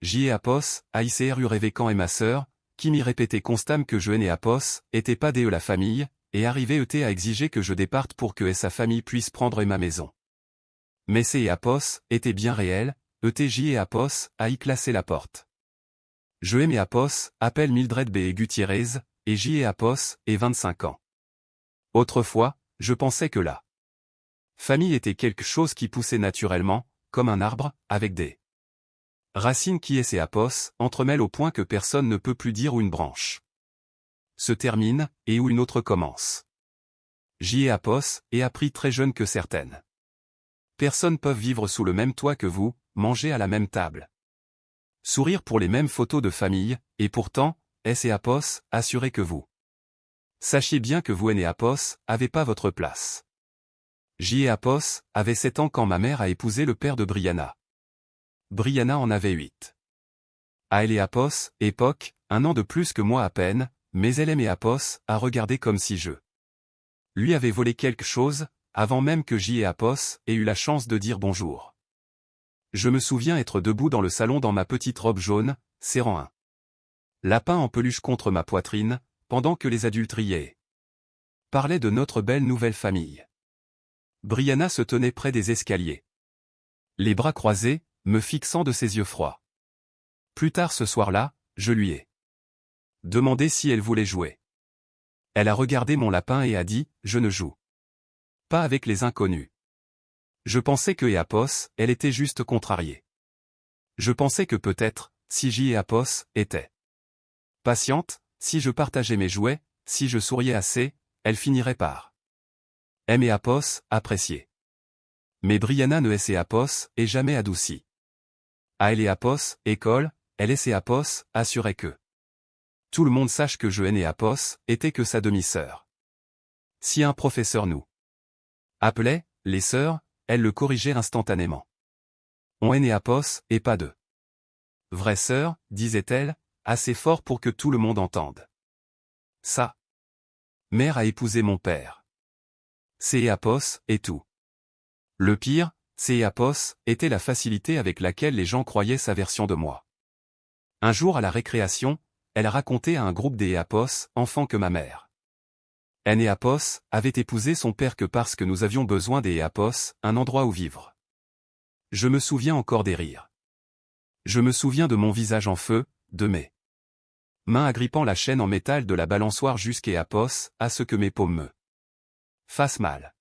J et Apos, AICRU Révécan et ma sœur, qui m'y répétait constamment que je et Apos, était pas de la famille, et arrivé à exiger que je départe pour que sa famille puisse prendre ma maison. Mais C et Apos, étaient bien réels, J et Apos, a y classé la porte. Je et Apos, appelle Mildred B. et Gutiérrez, et J et Apos, et 25 ans. Autrefois, je pensais que la famille était quelque chose qui poussait naturellement, comme un arbre, avec des racines qui et Apos, entremêlent au point que personne ne peut plus dire où une branche se termine, et où une autre commence. J et Apos, et appris très jeune que certaines personnes peuvent vivre sous le même toit que vous, manger à la même table, sourire pour les mêmes photos de famille, et pourtant, S et Apos, assurez que vous sachiez bien que vous et Apos, avez pas votre place. J et Apos, avait 7 ans quand ma mère a épousé le père de Brianna. Brianna en avait 8. À elle et Apos, époque, 1 an de plus que moi à peine, mais elle aimait Apos, à regarder comme si je lui avais volé quelque chose, avant même que J et Apos ait eu la chance de dire bonjour. Je me souviens être debout dans le salon dans ma petite robe jaune, serrant un lapin en peluche contre ma poitrine, pendant que les adultes riaient. Parlaient de notre belle nouvelle famille. Brianna se tenait près des escaliers, les bras croisés, me fixant de ses yeux froids. Plus tard ce soir-là, je lui ai demandé si elle voulait jouer. Elle a regardé mon lapin et a dit, je ne joue pas avec les inconnus. Je pensais que Apos, elle était juste contrariée. Je pensais que peut-être, si J et Apos étaient patiente, si je partageais mes jouets, si je souriais assez, elle finirait par aimer Apos, apprécier. Mais Brianna ne est Apos, et jamais adoucie. À elle et Apos, école, elle est Apos, assurait que tout le monde sache que je et Apos, était que sa demi-sœur. Si un professeur nous appelait, les sœurs, elle le corrigeait instantanément. On est Apos, et pas de vraie sœur, disait-elle, assez fort pour que tout le monde entende. Sa mère a épousé mon père. C'est Apos, et tout. Le pire, c'est Apos, était la facilité avec laquelle les gens croyaient sa version de moi. Un jour à la récréation, elle a raconté à un groupe des Apos, enfants que ma mère et Apos, avait épousé son père que parce que nous avions besoin des Apos, un endroit où vivre. Je me souviens encore des rires. Je me souviens de mon visage en feu, de mes mains agrippant la chaîne en métal de la balançoire jusqu'à Apos, à ce que mes paumes me fassent mal.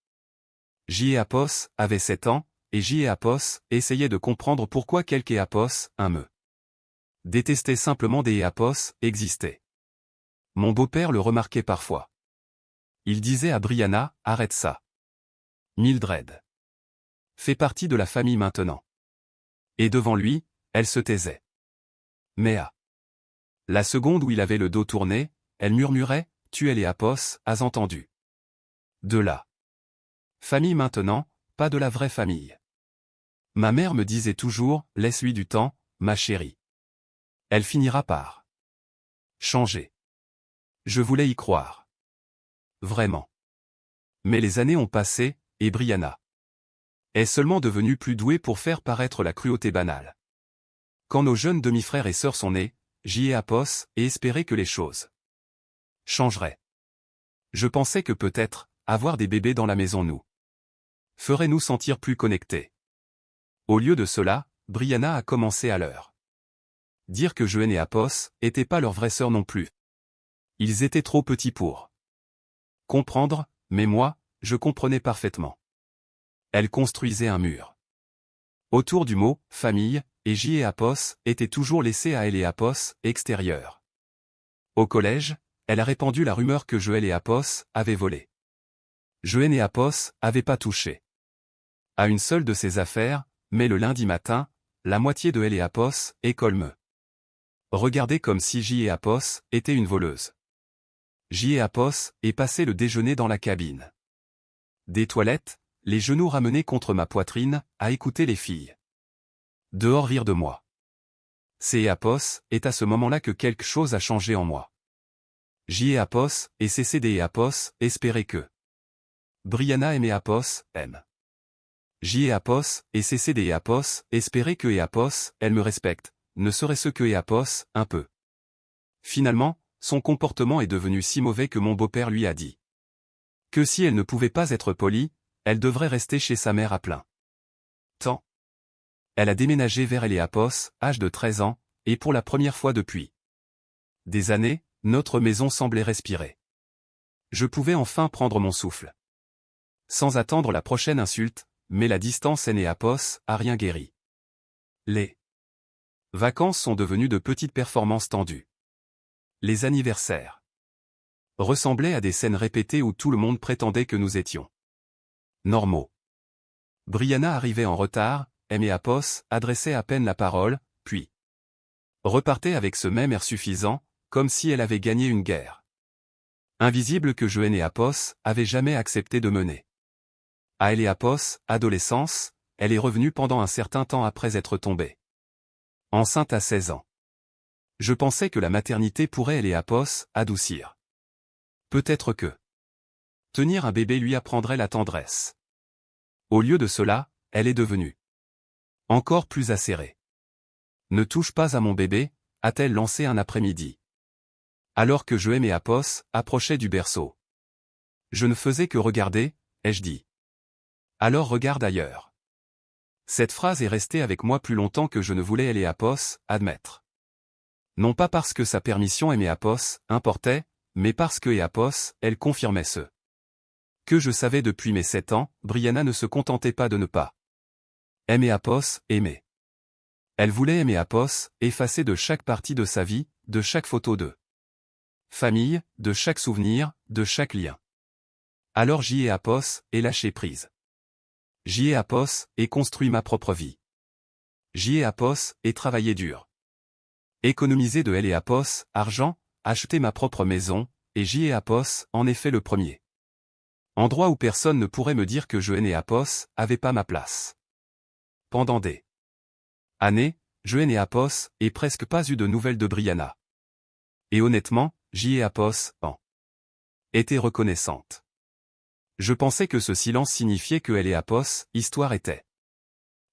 J et Apos, avait 7 ans, et J et Apos, essayait de comprendre pourquoi quelques Apos, me détestait simplement des Apos, existaient. Mon beau-père le remarquait parfois. Il disait à Brianna, arrête ça. Mildred fait partie de la famille maintenant. Et devant lui, elle se taisait. Mais à la seconde où il avait le dos tourné, elle murmurait, tu es les Apos, as entendu. De la famille maintenant, pas de la vraie famille. Ma mère me disait toujours, laisse-lui du temps, ma chérie. Elle finira par changer. Je voulais y croire. Vraiment. Mais les années ont passé, et Brianna est seulement devenue plus douée pour faire paraître la cruauté banale. Quand nos jeunes demi-frères et sœurs sont nés, j'y ai Apos, et espérais que les choses changeraient. Je pensais que peut-être, avoir des bébés dans la maison nous ferait nous sentir plus connectés. Au lieu de cela, Brianna a commencé à leur dire que Joanne et Apos étaient pas leurs vraies sœurs non plus. Ils étaient trop petits pour comprendre, mais moi, je comprenais parfaitement. Elle construisait un mur autour du mot « famille », et J et Apos étaient toujours laissés à elle et Apos, extérieurs. Au collège, elle a répandu la rumeur que Joël et Apos avaient volé. Joanne et Apos avaient pas touché à une seule de ses affaires, mais le lundi matin, la moitié de elle et Apos, école me regardait comme si J et Apos étaient une voleuse. J et Apos est passé le déjeuner dans la cabine des toilettes, les genoux ramenés contre ma poitrine, à écouter les filles dehors rire de moi. C'est Apos, est à ce moment-là que quelque chose a changé en moi. J et Apos, et CCD et Apos, espérer que Brianna aimait Apos, aime. J et Apos, et CCD et Apos, espérer que et Apos, elle me respecte, ne serait-ce que Eapos, un peu. Finalement, son comportement est devenu si mauvais que mon beau-père lui a dit que si elle ne pouvait pas être polie, elle devrait rester chez sa mère à plein temps. Elle a déménagé vers Eapos, âge de 13 ans, et pour la première fois depuis des années, notre maison semblait respirer. Je pouvais enfin prendre mon souffle. Sans attendre la prochaine insulte, mais la distance et Eapos a rien guéri. Les vacances sont devenues de petites performances tendues. Les anniversaires ressemblaient à des scènes répétées où tout le monde prétendait que nous étions normaux. Brianna arrivait en retard, Eapos adressait à peine la parole, puis repartait avec ce même air suffisant, comme si elle avait gagné une guerre invisible que je et Eapos avait jamais accepté de mener. À Eapos, adolescence, elle est revenue pendant un certain temps après être tombée enceinte à 16 ans. Je pensais que la maternité pourrait Eapos adoucir. Peut-être que tenir un bébé lui apprendrait la tendresse. Au lieu de cela, elle est devenue encore plus acérée. Ne touche pas à mon bébé, a-t-elle lancé un après-midi. Alors que je et Eapos approchaient du berceau. Je ne faisais que regarder, ai-je dit. Alors regarde ailleurs. Cette phrase est restée avec moi plus longtemps que je ne voulais Eapos admettre. Non pas parce que sa permission Eapos importait, mais parce que Eapos, elle confirmait ce que je savais depuis mes 7 ans, Brianna ne se contentait pas de ne pas Eapos aimer. Elle voulait Eapos effacer de chaque partie de sa vie, de chaque photo de famille, de chaque souvenir, de chaque lien. Alors Eapos ai lâché prise. Eapos ai construit ma propre vie. Eapos ai travaillé dur. Économiser de Eapos, argent, acheter ma propre maison, et Eapos en est fait le premier. Endroit où personne ne pourrait me dire que je et Eapos avait pas ma place. Pendant des années, je et Eapos ai presque pas eu de nouvelles de Brianna. Et honnêtement, Eapos en était reconnaissante. Je pensais que ce silence signifiait que Eapos, histoire était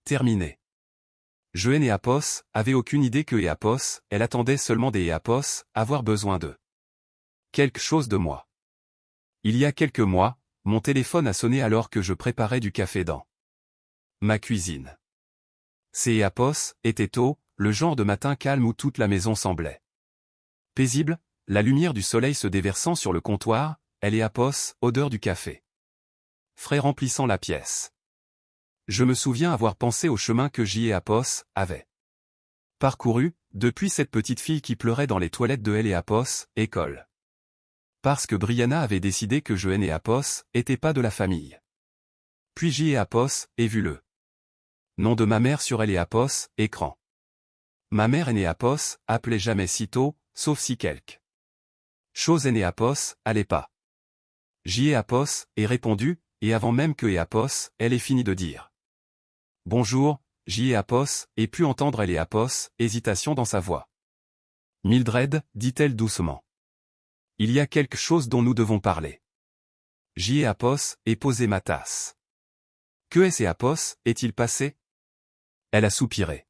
terminée. Je et Eapos avait aucune idée que Eapos, elle attendait seulement des Eapos, avoir besoin de quelque chose de moi. Il y a quelques mois, mon téléphone a sonné alors que je préparais du café dans ma cuisine. Ces Eapos étaient tôt, le genre de matin calme où toute la maison semblait paisible, la lumière du soleil se déversant sur le comptoir, Eapos, odeur du café frais remplissant la pièce. Je me souviens avoir pensé au chemin que Eapos avait parcouru, depuis cette petite fille qui pleurait dans les toilettes de Eapos, école. Parce que Brianna avait décidé que je et Eapos était pas de la famille. Puis Eapos ai vu le nom de ma mère sur Eapos, écran. Ma mère Eapos appelait jamais sitôt, sauf si quelque chose Eapos allait pas. Eapos ai répondu, et avant même que Eapos, elle ait fini de dire bonjour, Eapos, et pu entendre Eapos, hésitation dans sa voix. Mildred, dit-elle doucement. Il y a quelque chose dont nous devons parler. Eapos ai posé ma tasse. Que Eapos est-il passé? Elle a soupiré.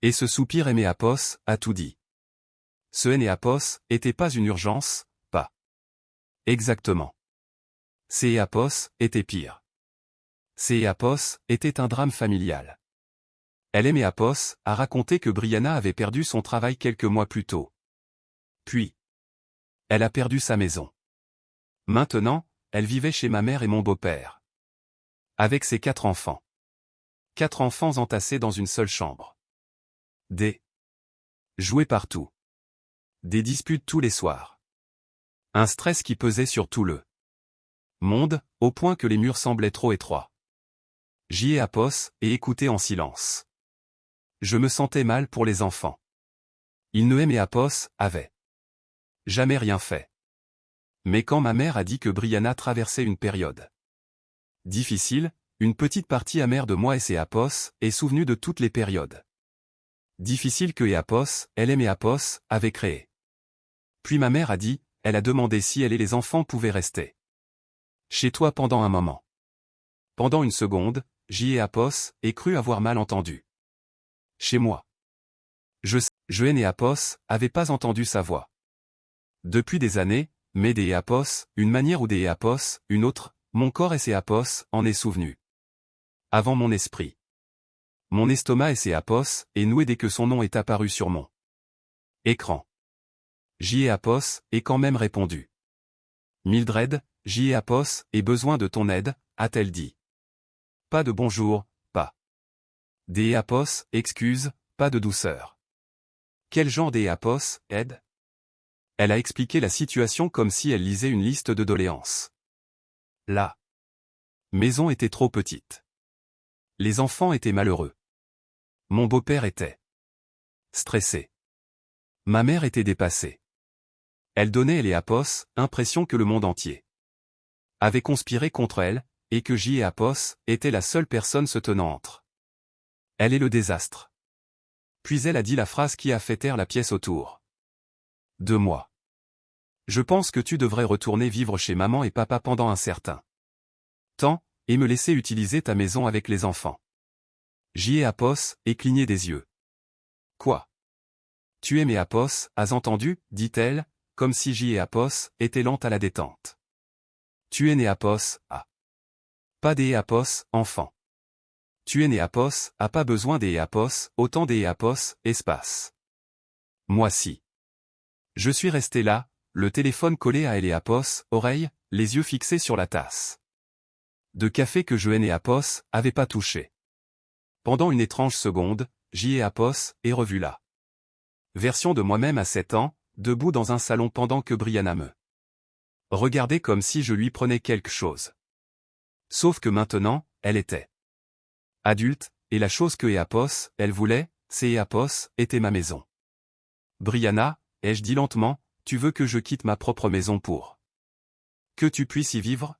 Et ce soupir Eapos a tout dit. Ce Eapos était pas une urgence, pas exactement. Ces Eapos était pire. Ces Eapos était un drame familial. Elle Eapos a raconté que Brianna avait perdu son travail quelques mois plus tôt. Puis, elle a perdu sa maison. Maintenant, elle vivait chez ma mère et mon beau-père. Avec ses 4 enfants. 4 enfants entassés dans une seule chambre. Des jouets partout. Des disputes tous les soirs. Un stress qui pesait sur tout le monde, au point que les murs semblaient trop étroits. Eapos et écoutait en silence. Je me sentais mal pour les enfants. Ils ne Eapos avaient jamais rien fait. Mais quand ma mère a dit que Brianna traversait une période difficile, une petite partie amère de moi et Eapos est souvenue de toutes les périodes difficiles que Eapos, elle Eapos, avait créées. Puis ma mère a dit, elle a demandé si elle et les enfants pouvaient rester chez toi pendant un moment. Pendant une seconde, Eapos ai cru avoir mal entendu. Chez moi. Je et Apos avait pas entendu sa voix. Depuis des années, mais des Apos, une manière ou des Apos, une autre, mon corps et ses Apos en est souvenu. Avant mon esprit. Mon estomac et ses Apos est noué dès que son nom est apparu sur mon écran. J'y ai Apos, et quand même répondu. Mildred, j'y ai Apos, et besoin de ton aide, a-t-elle dit. Pas de bonjour, pas. Des Apos, excuse, pas de douceur. Quel genre des Apos, aide? Elle a expliqué la situation comme si elle lisait une liste de doléances. La maison était trop petite. Les enfants étaient malheureux. Mon beau-père était stressé. Ma mère était dépassée. Elle donnait les Apos, impression que le monde entier avait conspiré contre elle, et que J. Apos était la seule personne se tenant entre elle et le désastre. Puis elle a dit la phrase qui a fait taire la pièce autour de moi. Je pense que tu devrais retourner vivre chez maman et papa pendant un certain temps, et me laisser utiliser ta maison avec les enfants. J. Apos et cligné des yeux. Quoi? Tu aimes Apos, as entendu, dit-elle, comme si J. Apos était lente à la détente. Tu es né Apos, ah. Pas des Apos, enfant. Tu es né Apos, a pas besoin des Apos, autant des Apos, espace. Moi si. Je suis resté là, le téléphone collé à Apos, oreille, les yeux fixés sur la tasse de café que je et Apos avait pas touché. Pendant une étrange seconde, J. Apos est revu là. Version de moi-même à 7 ans, debout dans un salon pendant que Brianna me regardait comme si je lui prenais quelque chose. Sauf que maintenant, elle était adulte, et la chose que Apos, elle voulait, c'est Apos, était ma maison. Brianna, ai-je dit lentement, tu veux que je quitte ma propre maison pour que tu puisses y vivre?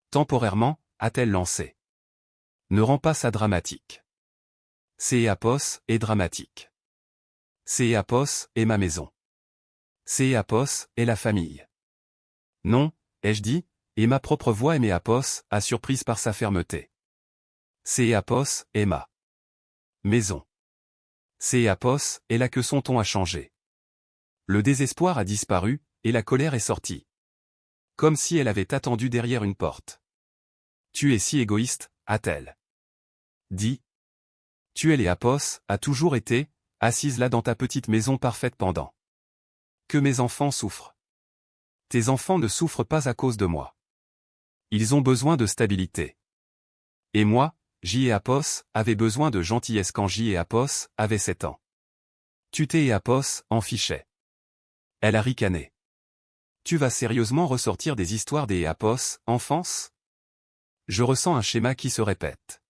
Temporairement, a-t-elle lancé. Ne rends pas ça dramatique. C'est Apos est dramatique. C'est Apos est ma maison. C'est Apos est la famille. Non, ai-je dit, et ma propre voix aimait Apos, a surprise par sa fermeté. C'est Apos est ma maison. C'est Apos est là que son ton a changé. Le désespoir a disparu, et la colère est sortie. Comme si elle avait attendu derrière une porte. Tu es si égoïste, a-t-elle dit. Tu es Apos, a toujours été, assise là dans ta petite maison parfaite pendant que mes enfants souffrent. Tes enfants ne souffrent pas à cause de moi. Ils ont besoin de stabilité. Et moi, J. Apos, avait besoin de gentillesse quand J. Apos avait 7 ans. Tu t'es Apos, en fichais. Elle a ricané. Tu vas sérieusement ressortir des histoires des Apos, enfance? Je ressens un schéma qui se répète.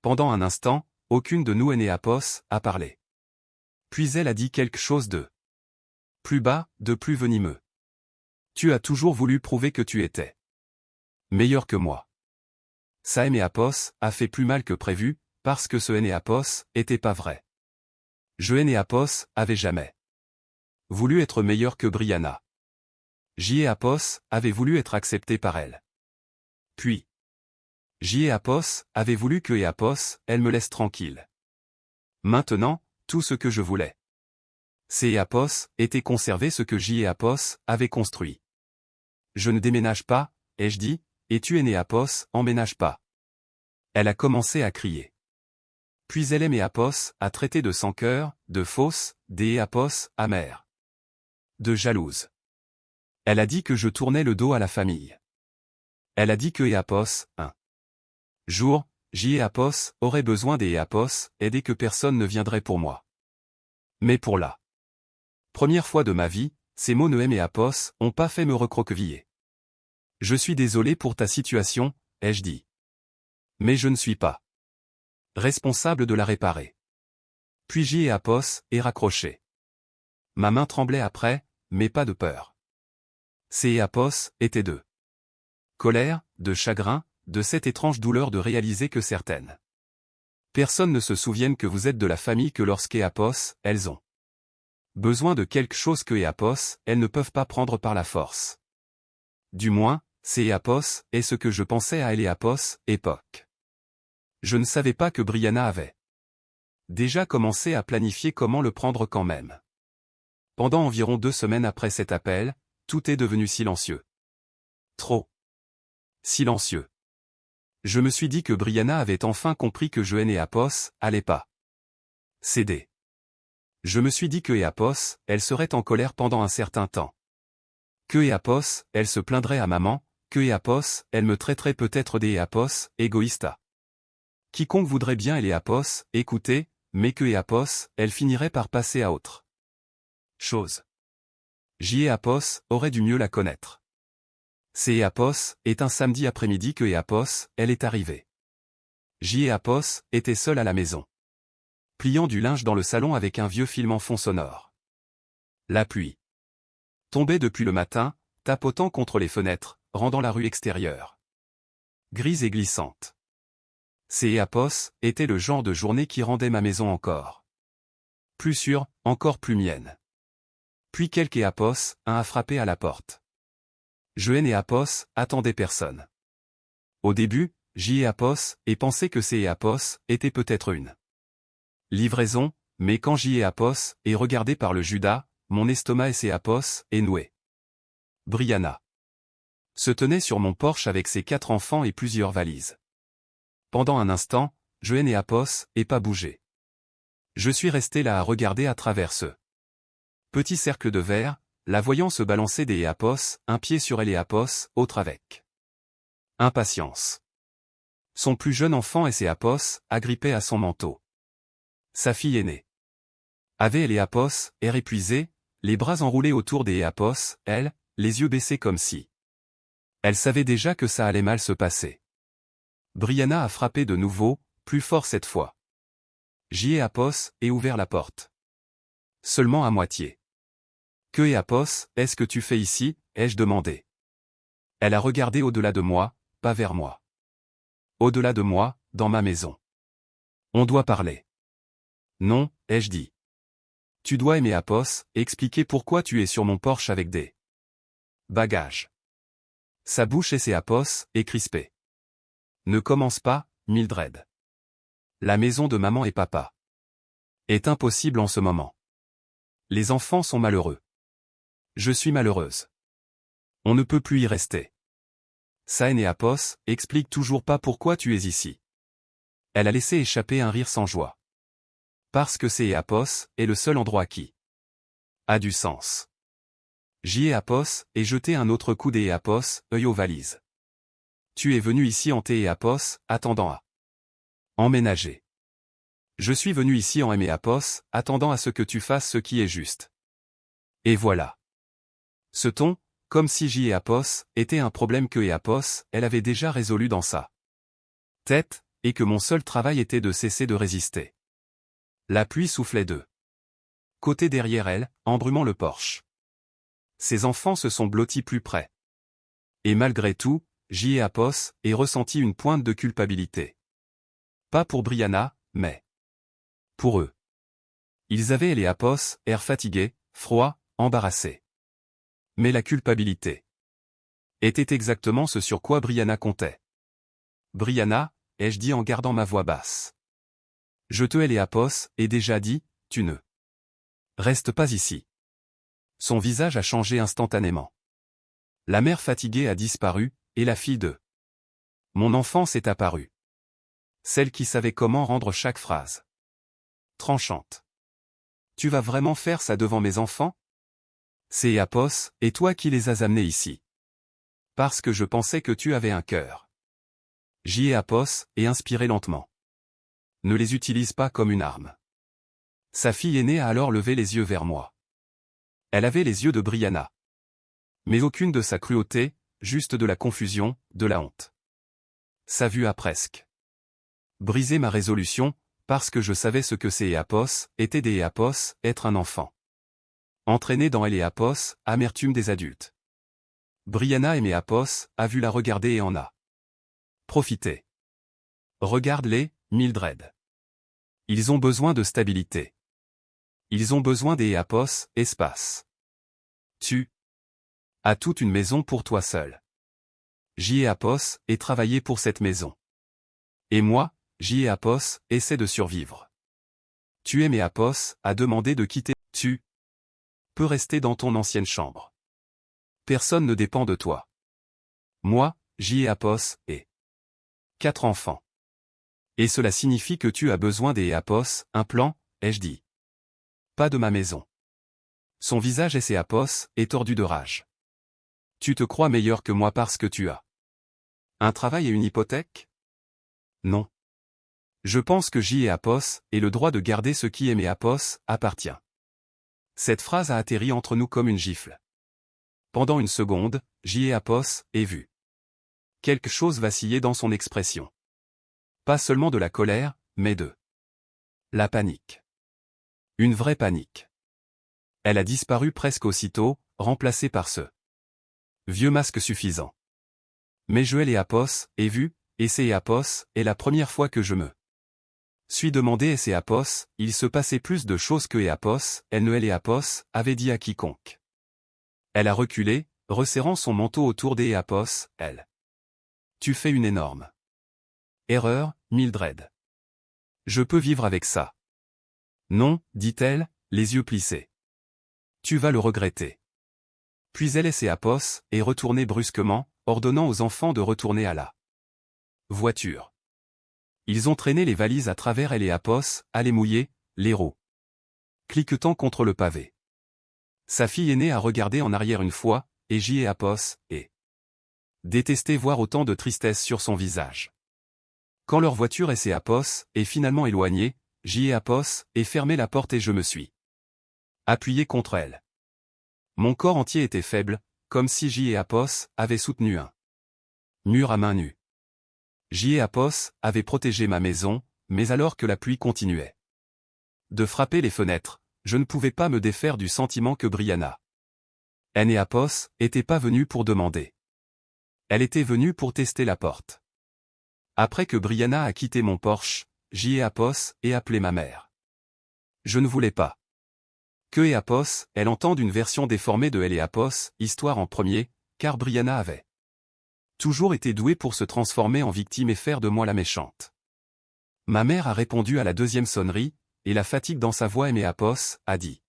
Pendant un instant, aucune de nous et Apos a parlé. Puis elle a dit quelque chose de plus bas, de plus venimeux. Tu as toujours voulu prouver que tu étais meilleur que moi. Ça Apos a fait plus mal que prévu, parce que ce Apos était pas vrai. Je Apos avait jamais voulu être meilleur que Brianna. J. Apos avait voulu être accepté par elle. Puis, J. Apos avait voulu que Apos, elle me laisse tranquille. Maintenant, tout ce que je voulais, c'est Apos, était conserver ce que J. Apos avait construit. Je ne déménage pas, ai-je dit, et tu es né Apos, emménage pas. Elle a commencé à crier. Puis elle aimait Apos, à traiter de sans cœur, de fausse, des Apos, amère. De jalouse. Elle a dit que je tournais le dos à la famille. Elle a dit que Apos, un jour, J. Apos, aurait besoin des Apos, et que personne ne viendrait pour moi. Mais pour la première fois de ma vie, ces mots et Apos ont pas fait me recroqueviller. Je suis désolé pour ta situation, ai-je dit. Mais je ne suis pas responsable de la réparer. Puis J. Apos est raccroché. Ma main tremblait après, mais pas de peur. Ces Apos étaient de colère, de chagrin, de cette étrange douleur de réaliser que certaines personnes ne se souviennent que vous êtes de la famille que lorsqu'Apos, elles ont besoin de quelque chose que Apos, elles ne peuvent pas prendre par la force. Du moins, c'est Apos est ce que je pensais à Apos, époque. Je ne savais pas que Brianna avait Déjà commencé à planifier comment le prendre quand même. Pendant environ 2 semaines après cet appel, tout est devenu silencieux. Trop silencieux. Je me suis dit que Brianna avait enfin compris que je et Apos allait pas céder. Je me suis dit que Apos, elle serait en colère pendant un certain temps. Que Apos, elle se plaindrait à maman, que Apos, elle me traiterait peut-être des Apos, égoïsta. Quiconque voudrait bien Apos, écouter, mais que Apos, elle finirait par passer à autre chose. Apos aurait dû mieux la connaître. C'est Apos, est un samedi après-midi que Apos, elle est arrivée. Apos était seule à la maison, pliant du linge dans le salon avec un vieux film en fond sonore. La pluie tombait depuis le matin, tapotant contre les fenêtres, rendant la rue extérieure grise et glissante. Apos était le genre de journée qui rendait ma maison encore plus sûre, encore plus mienne. Puis quelques Apos, un a frappé à la porte. Je et Apos attendaient personne. Au début, Apos et pensait que Apos était peut-être une livraison, mais quand Apos est regardé par le Judas, mon estomac et Apos est noué. Brianna se tenait sur mon porche avec ses 4 enfants et plusieurs valises. Pendant un instant, je et Apos et pas bougé. Je suis resté là à regarder à travers ce petit cercle de verre, la voyant se balancer des Apos, un pied sur elle et Apos, autre avec impatience. Son plus jeune enfant et Apos, agrippé à son manteau. Sa fille aînée avait les Apos, air épuisé, les bras enroulés autour des Apos, elle, les yeux baissés comme si elle savait déjà que ça allait mal se passer. Brianna a frappé de nouveau, plus fort cette fois. Apos et ouvert la porte. Seulement à moitié. Que Apos, est-ce que tu fais ici, ai-je demandé. Elle a regardé au-delà de moi, pas vers moi. Au-delà de moi, dans ma maison. On doit parler. Non, ai-je dit. Tu dois aimer Apos, expliquer pourquoi tu es sur mon porche avec des bagages. Sa bouche et Apos, est crispée. Ne commence pas, Mildred. La maison de maman et papa est impossible en ce moment. Les enfants sont malheureux. Je suis malheureuse. On ne peut plus y rester. Saen et Apos, explique toujours pas pourquoi tu es ici. Elle a laissé échapper un rire sans joie. Parce que Apos est le seul endroit qui a du sens. Apos et jeté un autre coup des Apos, œil aux valises. Tu es venu ici en Apos, attendant à emménager. Je suis venu ici en Apos, attendant à ce que tu fasses ce qui est juste. Et voilà. Ce ton, comme si Apos était un problème que Apos, elle avait déjà résolu dans sa tête, et que mon seul travail était de cesser de résister. La pluie soufflait de côté derrière elle, embrumant le porche. Ses enfants se sont blottis plus près. Et malgré tout, Apos ait ressenti une pointe de culpabilité. Pas pour Brianna, mais pour eux. Ils avaient les Apos, air fatigués, froids, embarrassés. Mais la culpabilité était exactement ce sur quoi Brianna comptait. Brianna, ai-je dit en gardant ma voix basse. Je te hais Apos, et déjà dit, tu ne restes pas ici. Son visage a changé instantanément. La mère fatiguée a disparu, et la fille de mon enfance est apparue. Celle qui savait comment rendre chaque phrase tranchante. Tu vas vraiment faire ça devant mes enfants? C'est Apos, et toi qui les as amenés ici. Parce que je pensais que tu avais un cœur. Apos, et inspiré lentement. Ne les utilise pas comme une arme. Sa fille aînée a alors levé les yeux vers moi. Elle avait les yeux de Brianna. Mais aucune de sa cruauté, juste de la confusion, de la honte. Sa vue a presque brisé ma résolution, parce que je savais ce que Apos était des Apos, être un enfant. Entraîné dans Apos, amertume des adultes. Brianna et Apos a vu la regarder et en a profité. Regarde-les, Mildred. Ils ont besoin de stabilité. Ils ont besoin des Apos, espace. Tu as toute une maison pour toi seul. Apos et travailler pour cette maison. Et moi, Apos, essaie de survivre. Tu es Apos a demandé de quitter. Tu peux rester dans ton ancienne chambre. Personne ne dépend de toi. Moi, j'y ai Apos, et 4 enfants. Et cela signifie que tu as besoin des Apos, un plan, ai-je dit. Pas de ma maison. Son visage est tordu de rage. Tu te crois meilleur que moi parce que tu as un travail et une hypothèque? Non. Je pense que j'y ai Apos, et le droit de garder ce qui est Apos, appartient. Cette phrase a atterri entre nous comme une gifle. Pendant une seconde, j'y ai Apos, et vu quelque chose vaciller dans son expression. Pas seulement de la colère, mais de la panique. Une vraie panique. Elle a disparu presque aussitôt, remplacée par ce vieux masque suffisant. Mais je l'ai Apos, et vu, et c'est Apos, est la première fois que je me suis demandé et c'est Apos, il se passait plus de choses que Apos, elle ne est Apos, avait dit à quiconque. Elle a reculé, resserrant son manteau autour des Apos, elle. Tu fais une énorme erreur, Mildred. Je peux vivre avec ça. Non, dit-elle, les yeux plissés. Tu vas le regretter. Puis elle laissait Apos, et retournait brusquement, ordonnant aux enfants de retourner à la voiture. Ils ont traîné les valises à travers elle et Apos, à les mouiller, les roues cliquetant contre le pavé. Sa fille aînée a regardé en arrière une fois, et j'y ai Apos, et détesté voir autant de tristesse sur son visage. Quand leur voiture et Apos est finalement éloignée, j'y ai Apos, et fermé la porte et je me suis appuyé contre elle. Mon corps entier était faible, comme si j'y ai Apos avait soutenu un mur à main nue. J'y ai Apos avait protégé ma maison, mais alors que la pluie continuait de frapper les fenêtres, je ne pouvais pas me défaire du sentiment que Brianna et Apos était pas venue pour demander. Elle était venue pour tester la porte. Après que Brianna a quitté mon Porsche, j'y ai Apos et appelé ma mère. Je ne voulais pas que Apos, elle entende une version déformée de Elle et Apos, histoire en premier, car Brianna avait toujours été douée pour se transformer en victime et faire de moi la méchante. Ma mère a répondu à la deuxième sonnerie, et la fatigue dans sa voix et Apos a dit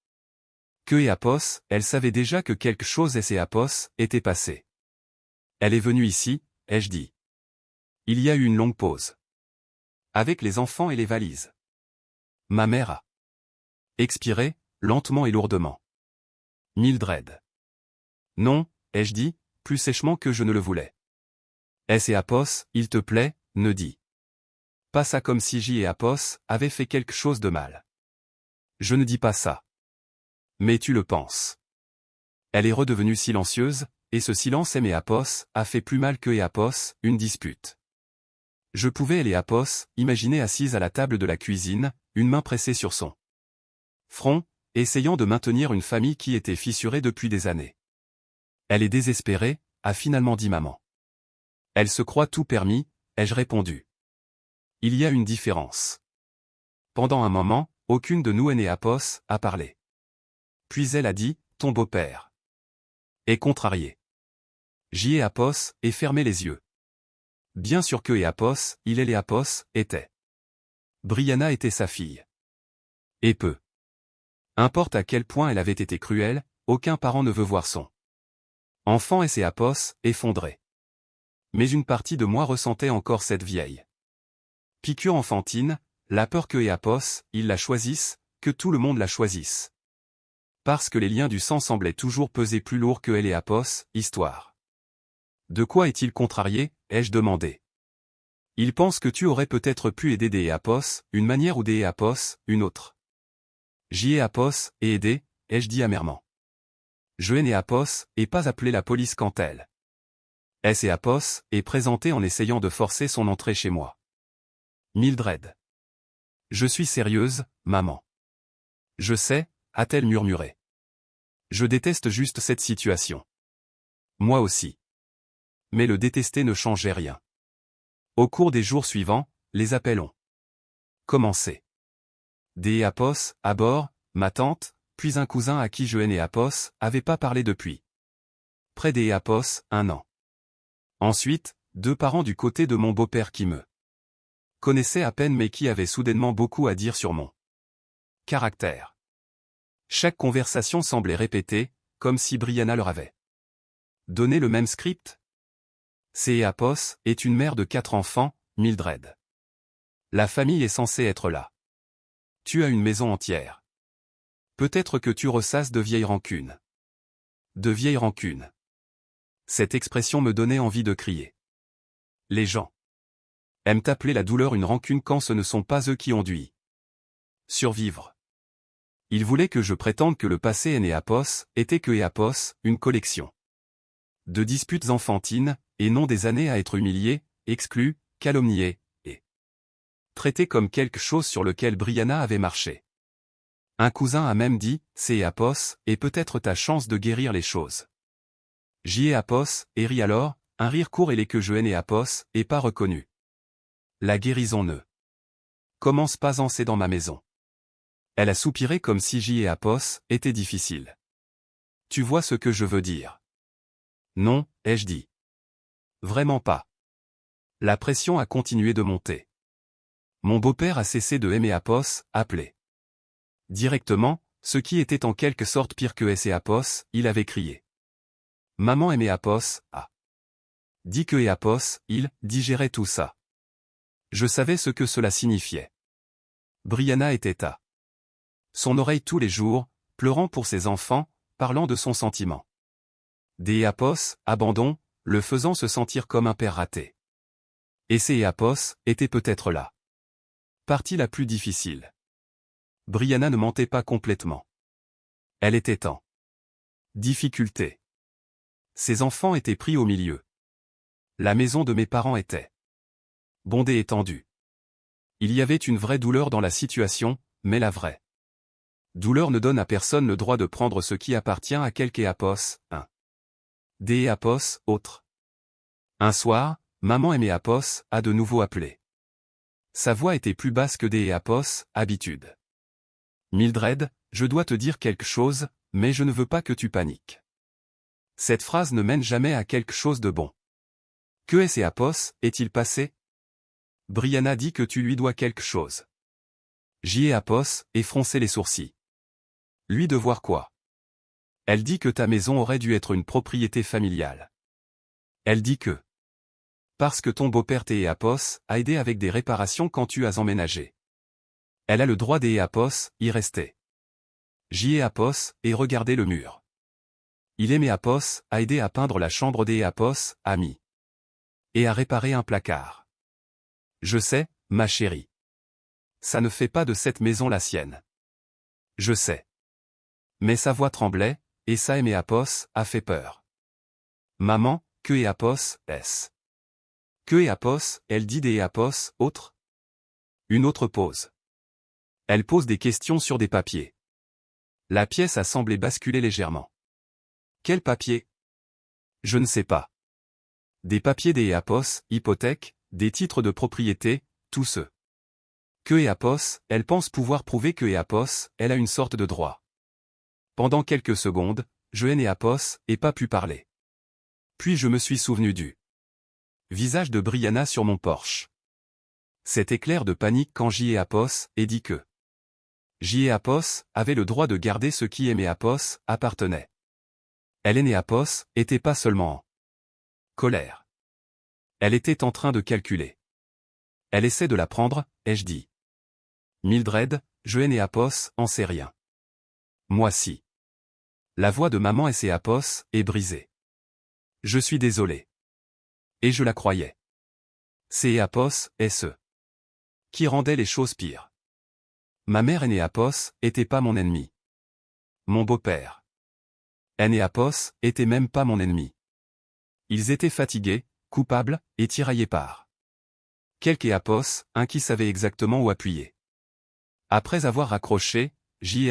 que Apos, elle savait déjà que quelque chose et Apos était passé. Elle est venue ici, ai-je dit. Il y a eu une longue pause. Avec les enfants et les valises. Ma mère a expiré, lentement et lourdement. Mildred. Non, ai-je dit, plus sèchement que je ne le voulais. Apos, il te plaît, ne dis pas ça comme si j'y et Apos avaient fait quelque chose de mal. Je ne dis pas ça. Mais tu le penses. Elle est redevenue silencieuse, et ce silence Apos a fait plus mal que Apos, une dispute. Je pouvais elle et Apos imaginer assise à la table de la cuisine, une main pressée sur son front, essayant de maintenir une famille qui était fissurée depuis des années. Elle est désespérée, a finalement dit maman. Elle se croit tout permis, ai-je répondu. Il y a une différence. Pendant un moment, aucune de nous et Apos a parlé. Puis elle a dit, ton beau-père est contrarié. J'y ai Apos et fermé les yeux. Bien sûr que Apos, il et Apos, était. Brianna était sa fille. Et peu importe à quel point elle avait été cruelle, aucun parent ne veut voir son enfant et Apos effondrés. Mais une partie de moi ressentait encore cette vieille piqûre enfantine, la peur que Apos, ils la choisissent, que tout le monde la choisisse. Parce que les liens du sang semblaient toujours peser plus lourd que elle et Apos, histoire. De quoi est-il contrarié, ai-je demandé. Il pense que tu aurais peut-être pu aider des Apos, une manière ou des Apos, une autre. J'y ai Apos, et aider, ai-je dit amèrement. Je n'ai Apos, et pas appelé la police quand elle. Et Apos, est présenté en essayant de forcer son entrée chez moi. Mildred. Je suis sérieuse, maman. Je sais, a-t-elle murmuré. Je déteste juste cette situation. Moi aussi. Mais le détester ne changeait rien. Au cours des jours suivants, les appels ont commencé. Des Apos, à bord, ma tante, puis un cousin à qui je et Apos avait pas parlé depuis près des Apos, 1 an. Ensuite, 2 parents du côté de mon beau-père qui me connaissaient à peine mais qui avaient soudainement beaucoup à dire sur mon caractère. Chaque conversation semblait répétée, comme si Brianna leur avait donné le même script. Apos est une mère de 4 enfants, Mildred. La famille est censée être là. Tu as une maison entière. Peut-être que tu ressasses de vieilles rancunes. De vieilles rancunes. Cette expression me donnait envie de crier. Les gens aiment appeler la douleur une rancune quand ce ne sont pas eux qui ont dû y survivre. Ils voulaient que je prétende que le passé Énéapos était que Éapos, une collection de disputes enfantines, et non des années à être humilié, exclu, calomnié, et traité comme quelque chose sur lequel Brianna avait marché. Un cousin a même dit, c'est Éapos, et peut-être ta chance de guérir les choses. J'y ai Apos, et rit alors, un rire court et les que je haine Apos, et pas reconnu. La guérison ne commence pas en c'est dans ma maison. Elle a soupiré comme si j'y ai Apos était difficile. Tu vois ce que je veux dire? Non, ai-je dit. Vraiment pas. La pression a continué de monter. Mon beau-père a cessé de aimer Apos, appelé directement, ce qui était en quelque sorte pire que Apos, il avait crié. Maman aimait Apos, a dit que Apos, il digérait tout ça. Je savais ce que cela signifiait. Brianna était à son oreille tous les jours, pleurant pour ses enfants, parlant de son sentiment d'Apos, abandon, le faisant se sentir comme un père raté. Et Apos était peut-être la partie la plus difficile. Brianna ne mentait pas complètement. Elle était en difficulté. Ses enfants étaient pris au milieu. La maison de mes parents était bondée et tendue. Il y avait une vraie douleur dans la situation, mais la vraie douleur ne donne à personne le droit de prendre ce qui appartient à quelque Apos, un des Apos, autre. Un soir, maman aimait Apos, a de nouveau appelé. Sa voix était plus basse que des Apos, habitude. Mildred, je dois te dire quelque chose, mais je ne veux pas que tu paniques. Cette phrase ne mène jamais à quelque chose de bon. Que Apos est-il passé? Brianna dit que tu lui dois quelque chose. J'y ai Apos, et fronçait les sourcils. Lui devoir quoi? Elle dit que ta maison aurait dû être une propriété familiale. Elle dit que parce que ton beau-père Apos a aidé avec des réparations quand tu as emménagé. Elle a le droit Apos, y rester. J'y ai Apos, et regardez le mur. Il aimait Apos, a aidé à peindre la chambre Apos, ami. Et à réparer un placard. Je sais, ma chérie. Ça ne fait pas de cette maison la sienne. Je sais. Mais sa voix tremblait, et ça Apos a fait peur. Maman, que Apos, est-ce? Que Apos, elle dit Apos, autre? Une autre pause. Elle pose des questions sur des papiers. La pièce a semblé basculer légèrement. Quel papier? Je ne sais pas. Des papiers Apos, hypothèque, des titres de propriété, tous ceux. Que Apos, elle pense pouvoir prouver que Apos, elle a une sorte de droit. Pendant quelques secondes, je haine Apos, et pas pu parler. Puis je me suis souvenu du visage de Brianna sur mon Porsche. Cet éclair de panique quand Apos, et dit que Apos avait le droit de garder ce qui Apos appartenait. Elle Apos était pas seulement en colère. Elle était en train de calculer. Elle essaie de la prendre, ai-je dit. Mildred, je Apos, en sais rien. Moi si. La voix de maman Apos est brisée. Je suis désolé. Et je la croyais. Apos est ce qui rendait les choses pires. Ma mère Apos était pas mon ennemi. Mon beau-père Apos était même pas mon ennemi. Ils étaient fatigués, coupables, et tiraillés par quelque Apos, un qui savait exactement où appuyer. Après avoir raccroché,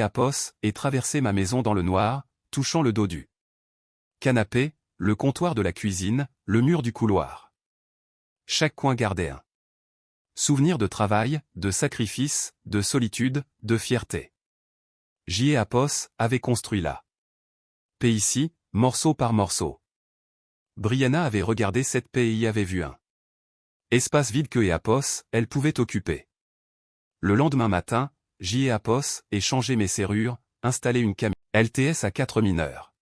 Apos et traversé ma maison dans le noir, touchant le dos du canapé, le comptoir de la cuisine, le mur du couloir. Chaque coin gardait un souvenir de travail, de sacrifice, de solitude, de fierté. Apos avait construit la paix ici, morceau par morceau. Brianna avait regardé cette paix et y avait vu un espace vide que Apos, elle pouvait occuper. Le lendemain matin, J.E.A.P.O.S. et changer mes serrures, installer une caméra. LTS à 4 mineurs.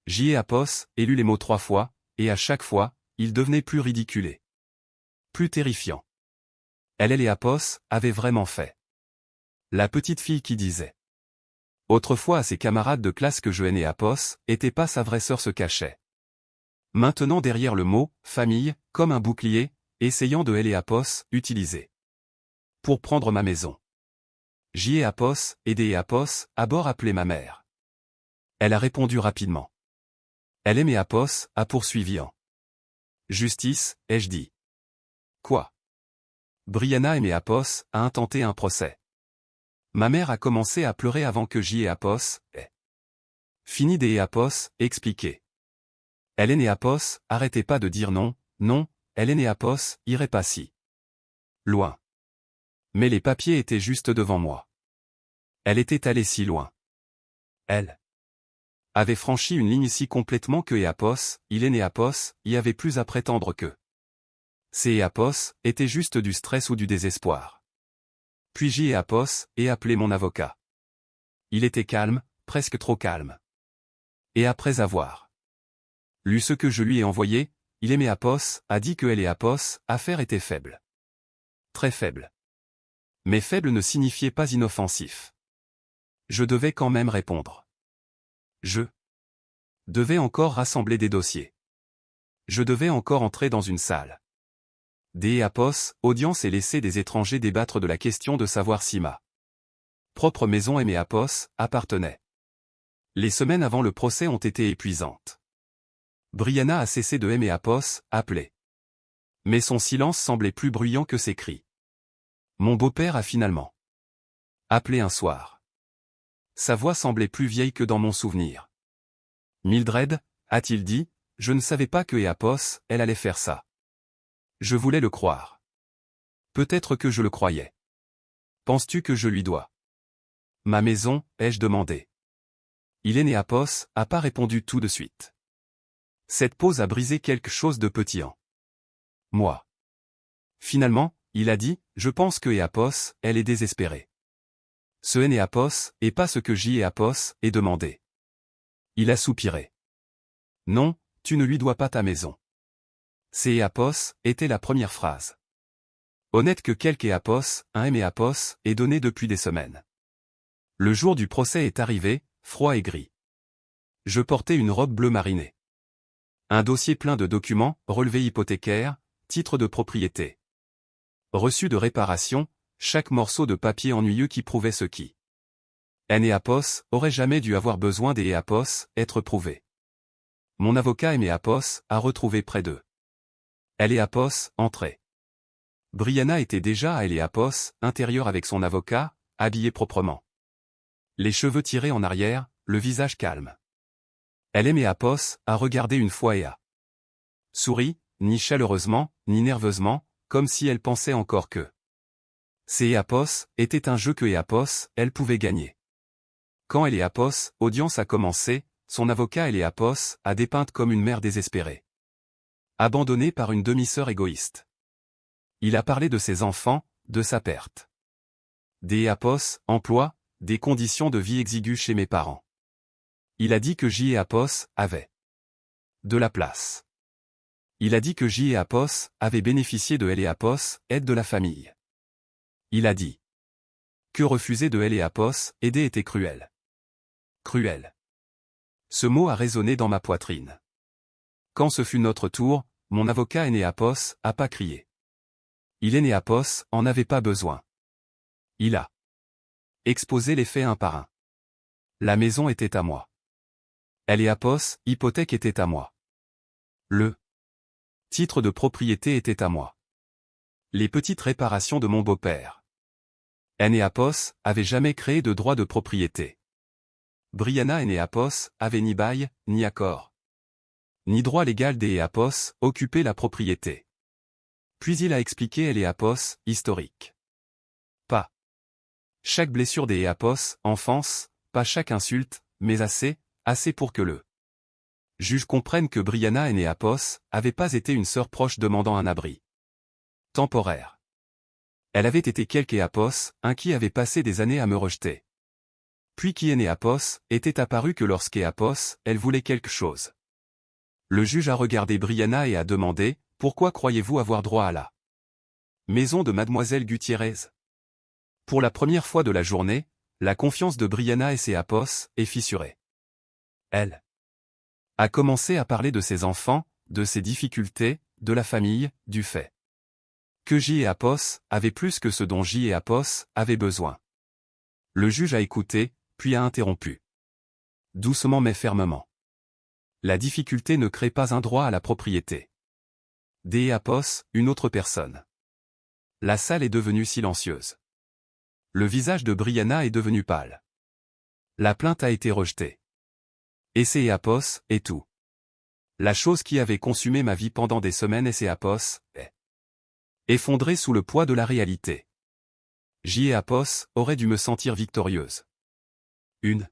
J.E.A.P.O.S. et lu les mots 3 fois, et à chaque fois, il devenait plus ridiculé. Plus terrifiant. LLEAPOS avait vraiment fait. La petite fille qui disait. Autrefois à ses camarades de classe que je hainais Apos, était pas sa vraie sœur se cachait. Maintenant derrière le mot « famille », comme un bouclier, essayant de LLEAPOS, utilisé. Pour prendre ma maison. J.E.A.P.O.S. et D.E.A.P.O.S. à bord appelé ma mère. Elle a répondu rapidement. Elle aimait Apos, a poursuivi en. Justice, ai-je dit. Quoi? Brianna aimait Apos, a intenté un procès. Ma mère a commencé à pleurer avant que J.E.A.P.O.S. ait fini D.E.A.P.O.S. expliqué. LLEAPOS, arrêtez pas de dire non, non, LLEAPOS, irait pas si loin. Mais les papiers étaient juste devant moi. Elle était allée si loin. Elle avait franchi une ligne si complètement que EAPOS, il est né Apos, y avait plus à prétendre que. C'est EAPOS, était juste du stress ou du désespoir. Puis J.E.A.P.O.S. et appelé mon avocat. Il était calme, presque trop calme. Et après avoir lu ce que je lui ai envoyé, il aimait Apos, a dit que LLEAPOS, affaire était faible. Très faible. Mais faible ne signifiait pas inoffensif. Je devais quand même répondre. Je devais encore rassembler des dossiers. Je devais encore entrer dans une salle. D.E.A.P.O.S., audience et laisser des étrangers débattre de la question de savoir si ma propre maison EAPOS appartenait. Les semaines avant le procès ont été épuisantes. Brianna a cessé de EAPOS, appelé. Mais son silence semblait plus bruyant que ses cris. Mon beau-père a finalement appelé un soir. Sa voix semblait plus vieille que dans mon souvenir. Mildred, a-t-il dit, je ne savais pas que EAPOS, elle allait faire ça. Je voulais le croire. Peut-être que je le croyais. Penses-tu que je lui dois ma maison, ai-je demandé. Il est né Apos, a pas répondu tout de suite. Cette pause a brisé quelque chose de petit en moi. Finalement, il a dit, je pense que Apos, elle est désespérée. Ce est Apos, et pas ce que J.E.A.P.O.S. est demandé. Il a soupiré. Non, tu ne lui dois pas ta maison. C'est Apos, était la première phrase. Honnête que quelque Apos, un Apos, est donné depuis des semaines. Le jour du procès est arrivé, froid et gris. Je portais une robe bleu marinée. Un dossier plein de documents, relevés hypothécaires, titres de propriété. Reçus de réparation, chaque morceau de papier ennuyeux qui prouvait ce qui. Apos aurait jamais dû avoir besoin des Apos, être prouvé. Mon avocat Apos a retrouvé près d'eux. Apos, entrée. Brianna était déjà à Apos, intérieur avec son avocat, habillé proprement. Les cheveux tirés en arrière, le visage calme. Apos a regardé une fois et a souri, ni chaleureusement, ni nerveusement, comme si elle pensait encore que c'est Apos était un jeu que Apos, elle pouvait gagner. Quand Apos, audience a commencé, son avocat Apos a dépeinte comme une mère désespérée. Abandonnée par une demi-sœur égoïste. Il a parlé de ses enfants, de sa perte. Des Apos, emploi, des conditions de vie exiguës chez mes parents. Il a dit que J.E.A.P.O.S. avait de la place. Il a dit que J.E.A.P.O.S. avait bénéficié de LLEAPOS, aide de la famille. Il a dit que refuser de LLEAPOS, aider était cruel. Cruel. Ce mot a résonné dans ma poitrine. Quand ce fut notre tour, mon avocat Apos a pas crié. Il Apos en avait pas besoin. Il a exposé les faits un par un. La maison était à moi. Apos, hypothèque était à moi. Le titre de propriété était à moi. Les petites réparations de mon beau-père. Apos avait jamais créé de droit de propriété. Brianna Apos avait ni bail, ni accord. Ni droit légal des Apos, occuper la propriété. Puis il a expliqué Apos, historique. Pas chaque blessure des Apos, enfance, pas chaque insulte, mais assez pour que le juge comprenne que Brianna Apos avait pas été une sœur proche demandant un abri temporaire. Elle avait été quelque Éapos, un qui avait passé des années à me rejeter. Puis qui est Éapos, était apparu que lorsqu'Éapos, elle voulait quelque chose. Le juge a regardé Brianna et a demandé, « Pourquoi croyez-vous avoir droit à la maison de mademoiselle Gutiérrez ?» Pour la première fois de la journée, la confiance de Brianna et Éapos est fissurée. Elle a commencé à parler de ses enfants, de ses difficultés, de la famille, du fait que Éapos avait plus que ce dont Éapos avait besoin. Le juge a écouté, puis a interrompu. Doucement mais fermement. La difficulté ne crée pas un droit à la propriété. Éapos, une autre personne. La salle est devenue silencieuse. Le visage de Brianna est devenu pâle. La plainte a été rejetée. Et Éapos est tout. La chose qui avait consumé ma vie pendant des semaines Éapos est effondrée sous le poids de la réalité. Éapos aurait dû me sentir victorieuse. Une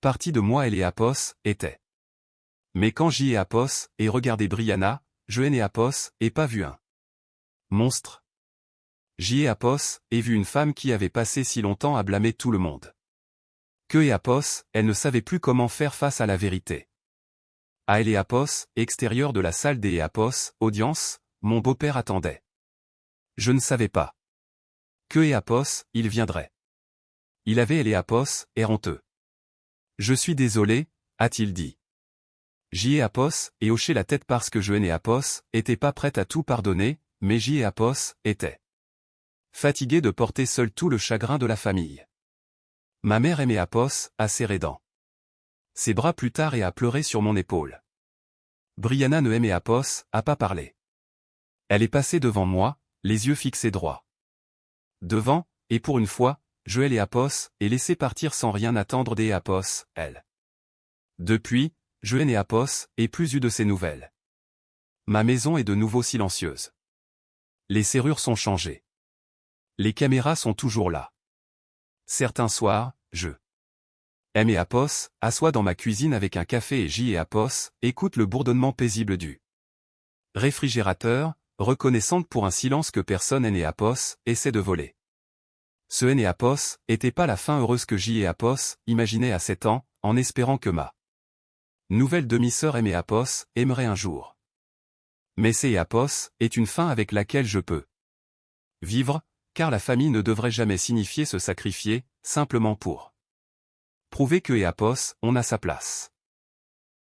partie de moi Éapos était. Mais quand Éapos et regardé Brianna, je Éapos et pas vu un monstre. Éapos et vu une femme qui avait passé si longtemps à blâmer tout le monde. Que Éapos, elle ne savait plus comment faire face à la vérité. À Éapos, extérieur de la salle des Éapos, audience, mon beau-père attendait. Je ne savais pas. Que Éapos, il viendrait. Il avait Éapos, air honteux. Je suis désolé, a-t-il dit. Éapos, et hoché la tête parce que je Éapos, était pas prête à tout pardonner, mais Éapos, était fatigué de porter seul tout le chagrin de la famille. Ma mère Éapos, a serré dents. Ses bras plus tard et a pleuré sur mon épaule. Brianna ne Éapos, a pas parlé. Elle est passée devant moi, les yeux fixés droit. Devant, et pour une fois, je Éapos, et laissé partir sans rien attendre d'Éapos, elle. Depuis, je Éapos, et plus eu de ses nouvelles. Ma maison est de nouveau silencieuse. Les serrures sont changées. Les caméras sont toujours là. Certains soirs, je Éapos, assois dans ma cuisine avec un café et Éapos, écoute le bourdonnement paisible du réfrigérateur, reconnaissante pour un silence que personne Éapos essaie de voler. Ce Éapos était pas la fin heureuse que Éapos imaginait à 7 ans, en espérant que ma nouvelle demi-sœur Éapos aimerait un jour. Mais Éapos est une fin avec laquelle je peux vivre, car la famille ne devrait jamais signifier se sacrifier, simplement pour prouver que Éapos, on a sa place.